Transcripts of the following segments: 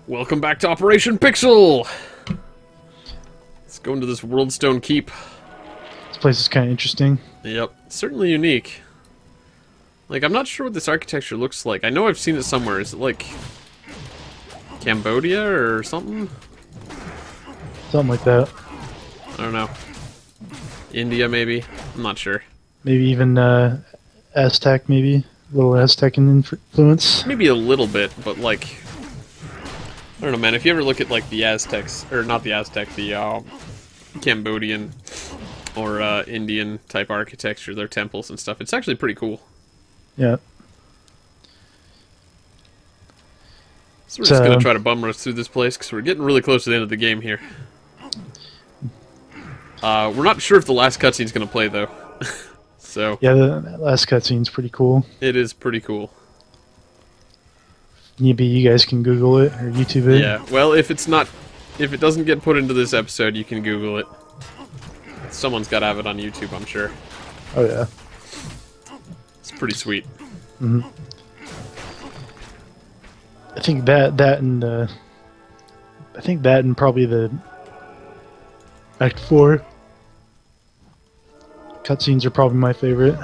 Welcome back to Operation Pixel! Let's go into this Worldstone Keep. This place is kind of interesting. Yep, certainly unique. Like, I'm not sure what this architecture looks like. I know I've seen it somewhere. Is it like Cambodia or something? Something like that. I don't know. India, maybe? I'm not sure. Maybe even Aztec, maybe. A little Aztec influence. Maybe a little bit, but like... I don't know, man. If you ever look at like the Aztecs, or not the Aztec, the Cambodian or Indian type architecture, their temples and stuff, it's actually pretty cool. Yeah. So we're just gonna try to bum rush through this place because we're getting really close to the end of the game here. We're not sure if the last cutscene's gonna play though. So yeah, the last cutscene's pretty cool. it is pretty cool. Maybe you guys can Google it or YouTube it. Yeah. Well, if it doesn't get put into this episode, you can Google it. Someone's got to have it on YouTube, I'm sure. Oh yeah. It's pretty sweet. Mm-hmm. I think that and probably the Act 4 cutscenes are probably my favorite.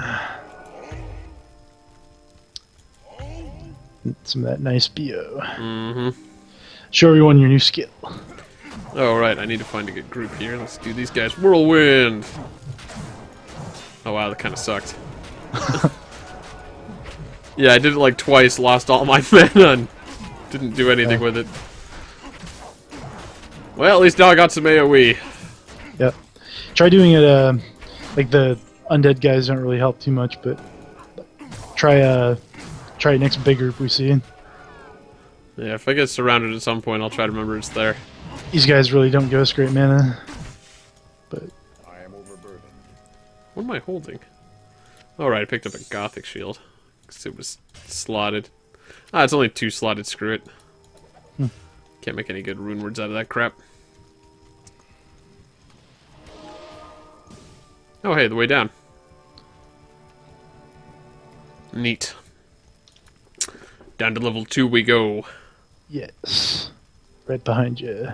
Some of that nice BO. Mm-hmm. Show everyone your new skill. Oh, right. I need to find a good group here. Let's do these guys. Whirlwind! Oh, wow. That kind of sucked. Yeah, I did it like twice. Lost all my mana and didn't do anything with it. Well, at least now I got some AoE. Yep. Try doing it, like the undead guys don't really help too much, but try it next big group we see. Yeah, if I get surrounded at some point, I'll try to remember it's there. These guys really don't give us great mana, but... I am overburdened. What am I holding? Alright, I picked up a Gothic shield. Because it was slotted. Ah, it's only 2 slotted, screw it. Can't make any good rune words out of that crap. Oh, hey, the way down. Neat. Down to level 2 we go. Yes. Right behind you.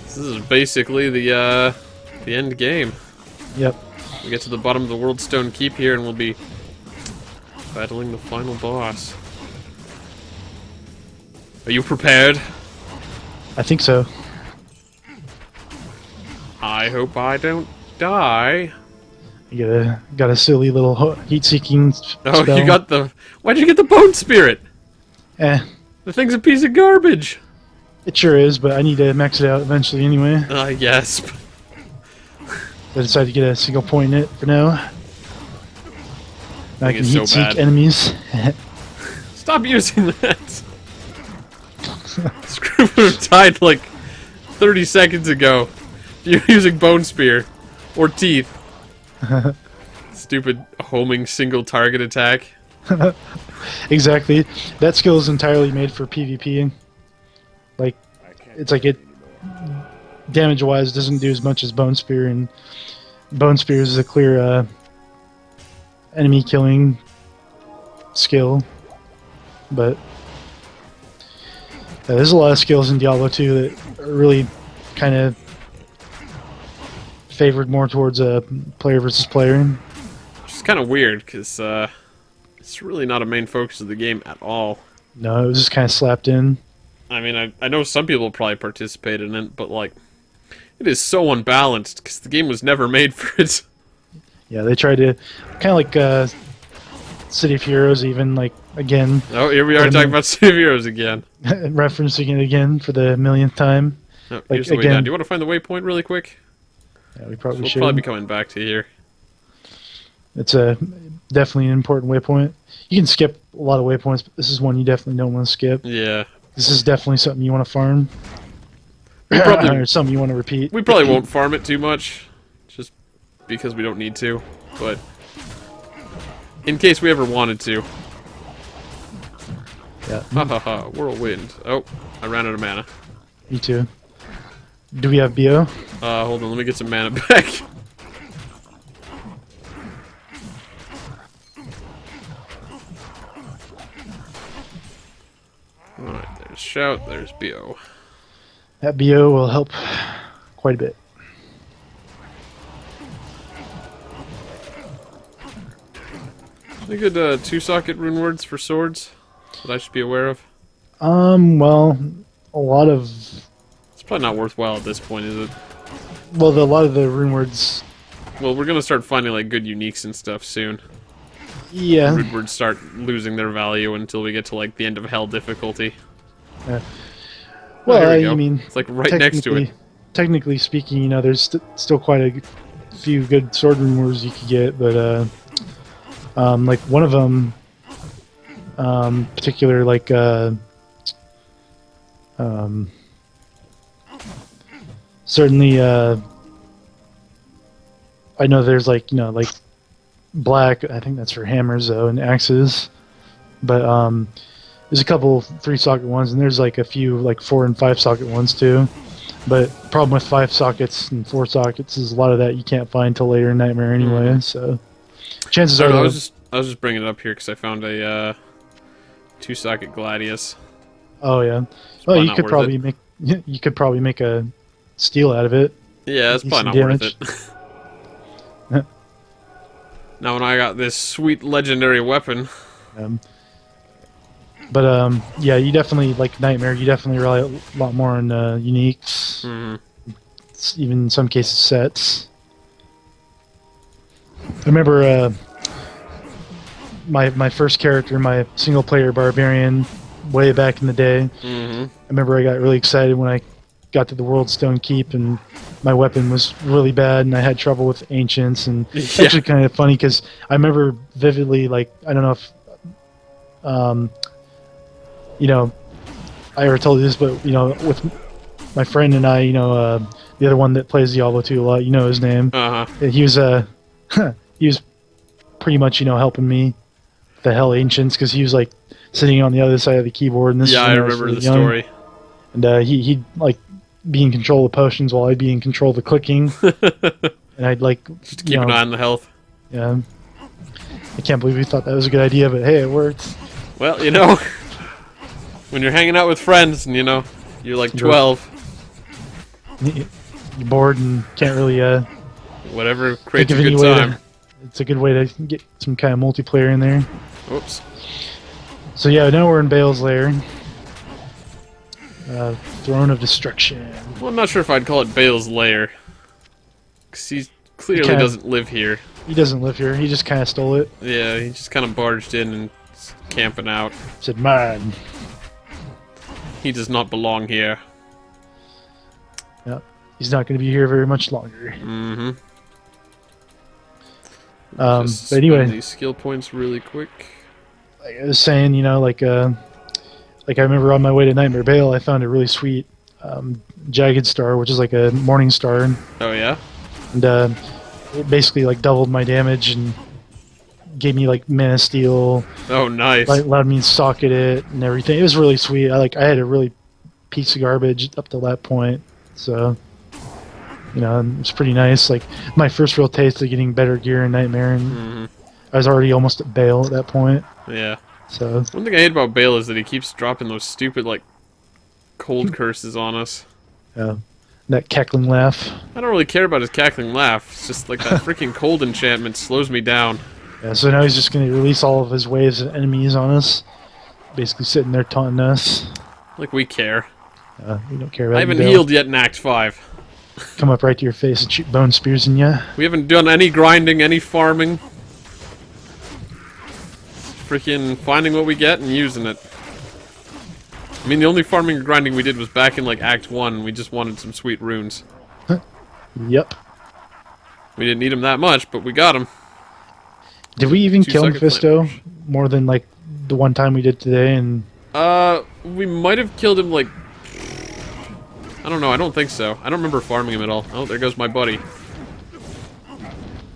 This is basically the end game. Yep. We get to the bottom of the Worldstone Keep here and we'll be battling the final boss. Are you prepared? I think so. I hope I don't die. You got a silly little heat-seeking Oh, spell. you got the... Why'd you get the Bone Spirit? Eh, The thing's a piece of garbage. it sure is, but I need to max it out eventually anyway. Yes. I decided to get a single point in it for now. Now I can it's so heat-seek bad. enemies. Stop using that. Screw would have died like 30 seconds ago. You're using Bone Spear. Or Teeth. Stupid homing single target attack. Exactly. That skill is entirely made for PvP. Like, it's like it, damage-wise, doesn't do as much as Bone Spear, and Bone Spear is a clear enemy killing skill. But there's a lot of skills in Diablo 2 that are really kind of favored more towards a player versus player. Which is kind of weird, because it's really not a main focus of the game at all. No, it was just kind of slapped in. I mean, I know some people probably participate in it, but like, it is so unbalanced, because the game was never made for it. Yeah, they tried to, kind of like City of Heroes, even, like, again. Oh, here we are talking about City of Heroes again. Referencing it again for the millionth time. Oh, Like, here's the way again- down. Do you want to find the waypoint really quick? Yeah, we probably We'll should. probably be coming back to here. It's definitely an important waypoint. You can skip a lot of waypoints, but this is one you definitely don't want to skip. Yeah. This is definitely something you want to farm. Probably- or something you want to repeat. We probably won't farm it too much, just because we don't need to, but in case we ever wanted to. Yeah, Ha ha ha, whirlwind. Oh, I ran out of mana. me too. Do we have BO? Hold on, let me get some mana back. watch out. There's BO. That BO will help quite a bit. Any good 2-socket rune words for swords that I should be aware of? Well, a lot of... It's probably not worthwhile at this point, is it? Well, a lot of the rune words... Well, we're gonna start finding like good uniques and stuff soon. Yeah. Rune words start losing their value until we get to like the end of hell difficulty. Well, here we go. I mean... It's like right next to it. Technically speaking, you know, there's still quite a few good sword rune words you could get, but, like, one of them, particular, like, certainly, I know there's, like, you know, like, black, I think that's for hammers, though, and axes, but, there's a couple 3-socket ones, and there's, like, a few, like, 4- and 5-socket ones, too, but the problem with 5 sockets and 4 sockets is a lot of that you can't find till later in Nightmare anyway, so chances are... I was just bringing it up here because I found a 2-socket Gladius. Oh yeah. Well, you could probably make a steel out of it. Yeah, it's probably not worth it. Now when I got this sweet legendary weapon. Yeah, you definitely like Nightmare. You definitely rely a lot more on uniques. Even in some cases sets. I remember my first character, my single player barbarian, way back in the day. I remember I got really excited when I got to the World Stone Keep and my weapon was really bad and I had trouble with ancients, and it's actually kind of funny because I remember vividly, like, I don't know if you know, I ever told you this, but you know, with my friend and I, you know, the other one that plays Diablo 2 a lot, you know his name. He was he was pretty much, you know, helping me the Hell Ancients, because he was like sitting on the other side of the keyboard, and this I remember the story. And he'd like be in control of potions while I'd be in control of the clicking, and I'd like just to keep an eye on the health. Yeah, I can't believe we thought that was a good idea, but hey, it worked. Well, you know, when you're hanging out with friends and you know you're like 12, you're bored and can't really whatever creates a good time. It's a good way to get some kind of multiplayer in there. Oops. So yeah, now we're in Bale's lair. Throne of Destruction. Well, I'm not sure if I'd call it Bale's lair, because he clearly doesn't live here. He doesn't live here. He just kind of stole it. Yeah, he just kind of barged in and camping out. Said, "Man, he does not belong here." Yep, he's not going to be here very much longer. But anyway, these skill points really quick. Like I was saying, you know, like I remember on my way to Nightmare Bale, I found a really sweet Jagged Star, which is like a Morning Star. Oh yeah. And it basically like doubled my damage and gave me like Mana Steel. Oh nice. Like, allowed me to socket it and everything. It was really sweet. I had a really piece of garbage up to that point, so you know, it was pretty nice. Like my first real taste of getting better gear in Nightmare, and I was already almost at Bale at that point. Yeah. So one thing I hate about Bale is that he keeps dropping those stupid like cold curses on us. That cackling laugh. I don't really care about his cackling laugh. It's just like that freaking cold enchantment slows me down. Yeah, so now he's just going to release all of his waves of enemies on us. Basically sitting there taunting us. Like we care. We don't care about I haven't healed yet in Act 5. Come up right to your face and shoot bone spears in ya. We haven't done any grinding, any farming. Freaking finding what we get and using it. I mean, the only farming or grinding we did was back in like Act 1. We just wanted some sweet runes. Yep. We didn't need them that much, but we got them. Did we even kill Mephisto more than like the one time we did today? And we might have killed him like, I don't know. I don't think so. I don't remember farming him at all. Oh, there goes my buddy.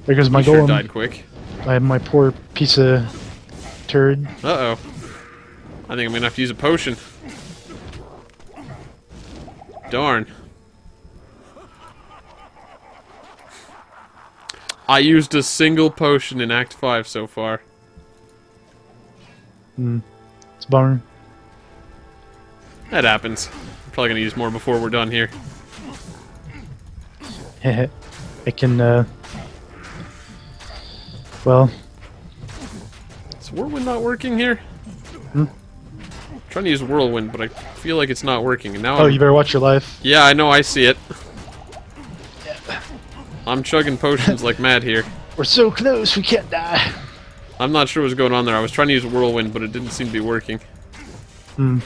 There goes my golem. Sure died quick. I have my poor piece of turd. Uh-oh. I think I'm gonna have to use a potion. Darn. I used a single potion in Act 5 so far. It's a bummer. That happens. I'm probably gonna use more before we're done here. I can, well... Is Whirlwind not working here? Hmm? I'm trying to use Whirlwind, but I feel like it's not working. And now Oh, you better watch your life. Yeah, I know, I see it. I'm chugging potions like mad here. We're so close, we can't die. I'm not sure what's going on there. I was trying to use Whirlwind, but it didn't seem to be working. Hmm.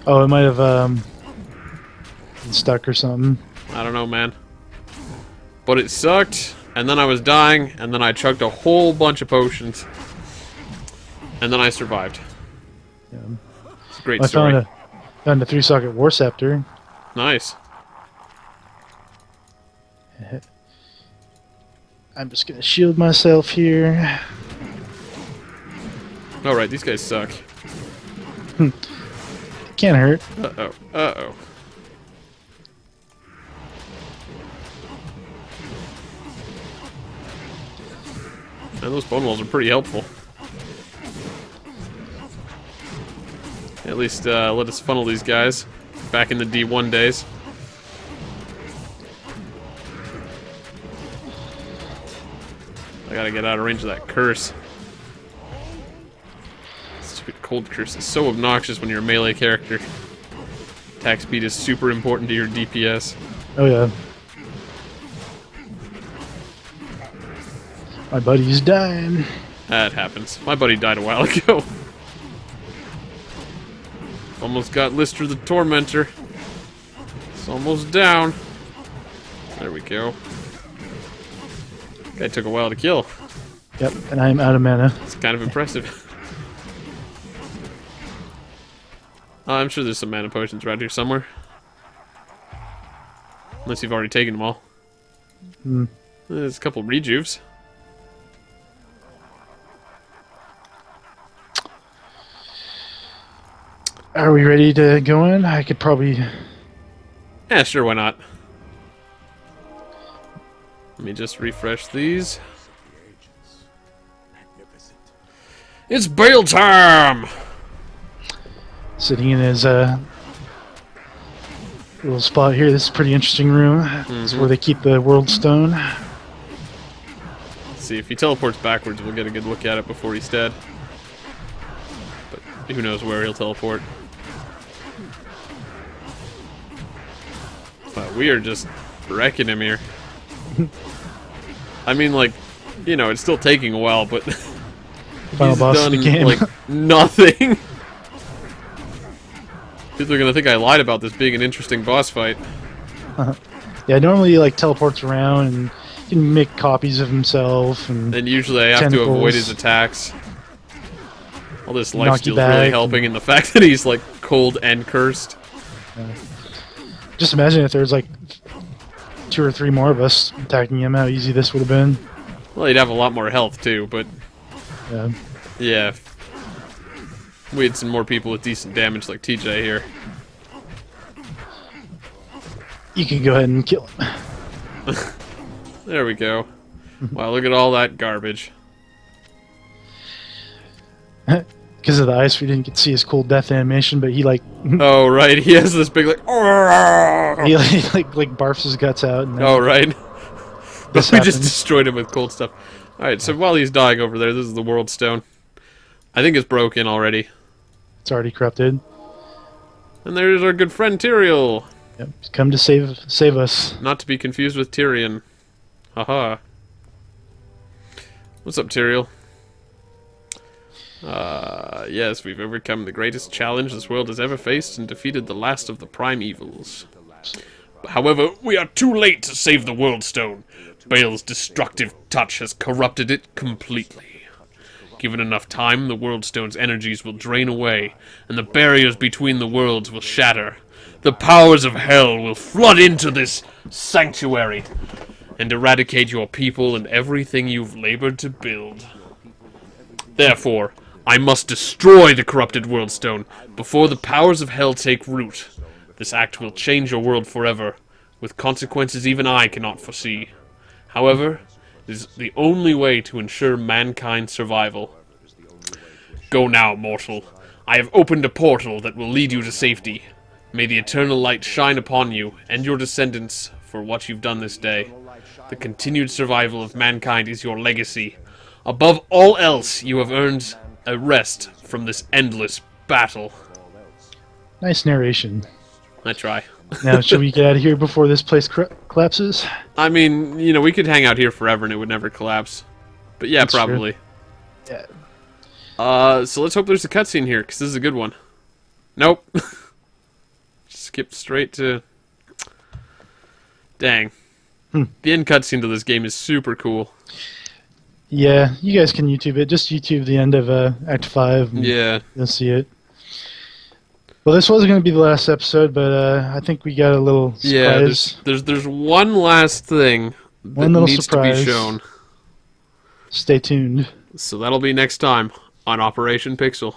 Oh, it might have, been stuck or something. I don't know, man. But it sucked, and then I was dying, and then I chugged a whole bunch of potions. And then I survived. Yeah. It's a great I story. found a 3-socket War Scepter. Nice. I'm just gonna shield myself here. Alright, these guys suck. Can't hurt. Uh-oh. Uh-oh. And those bone walls are pretty helpful. At least let us funnel these guys back in the D1 days. I gotta get out of range of that curse. Stupid cold curse is so obnoxious when you're a melee character. Attack speed is super important to your DPS. Oh yeah. My buddy's dying. That happens. My buddy died a while ago. Almost got Lister the Tormentor. It's almost down. There we go. Guy took a while to kill. Yep, and I'm out of mana. It's kind of impressive. I'm sure there's some mana potions around here somewhere. Unless you've already taken them all. Hmm. There's a couple rejuves. Are we ready to go in? I could probably... Yeah, sure, why not? Let me just refresh these. It's bail time! Sitting in his little spot here. This is a pretty interesting room. This is where they keep the World Stone. Let's see, if he teleports backwards, we'll get a good look at it before he's dead. But who knows where he'll teleport. But we are just wrecking him here. I mean, like, you know, it's still taking a while, but Final he's boss done, of the game. like, nothing. People are gonna think I lied about this being an interesting boss fight. Yeah, normally he like teleports around and he can make copies of himself. And usually I have tentacles. to avoid his attacks. All this life Knock you steal's really back helping in the fact that he's, like, cold and cursed. Just imagine if there's like 2 or 3 more of us attacking him, how easy this would have been. Well, he'd have a lot more health, too, but... Yeah. Yeah. We had some more people with decent damage like TJ here. You can go ahead and kill him. There we go. Wow, look at all that garbage. Because of the ice, we didn't get to see his cool death animation, but he like Oh, right, he has this big, like... he like barfs his guts out. And Oh, right. This We just happens. destroyed him with cold stuff. Alright, so while he's dying over there, this is the World Stone. I think it's broken already. It's already corrupted. And there's our good friend Tyrael. Yep. He's come to save us. Not to be confused with Tyrion. Haha. What's up, Tyrael? Yes, we've overcome the greatest challenge this world has ever faced and defeated the last of the prime evils. However, we are too late to save the World Stone. Bale's destructive touch has corrupted it completely. Given enough time, the World Stone's energies will drain away, and the barriers between the worlds will shatter. The powers of hell will flood into this sanctuary and eradicate your people and everything you've labored to build. Therefore, I must destroy the corrupted World Stone before the powers of hell take root. This act will change your world forever, with consequences even I cannot foresee. However, it is the only way to ensure mankind's survival. Go now, mortal. I have opened a portal that will lead you to safety. May the eternal light shine upon you and your descendants for what you've done this day. The continued survival of mankind is your legacy. Above all else, you have earned a rest from this endless battle. Nice narration. I try. Now, should we get out of here before this place collapses? I mean, you know, we could hang out here forever and it would never collapse. But yeah, That's probably. True. Yeah. So let's hope there's a cutscene here, because this is a good one. Nope. Skip straight to... Dang. The end cutscene to this game is super cool. Yeah, you guys can YouTube it. Just YouTube the end of Act 5. And Yeah. you'll see it. Well, this wasn't going to be the last episode, but I think we got a little surprise. Yeah, there's one last thing that One little needs surprise. to be shown. Stay tuned. So that'll be next time on Operation Pixel.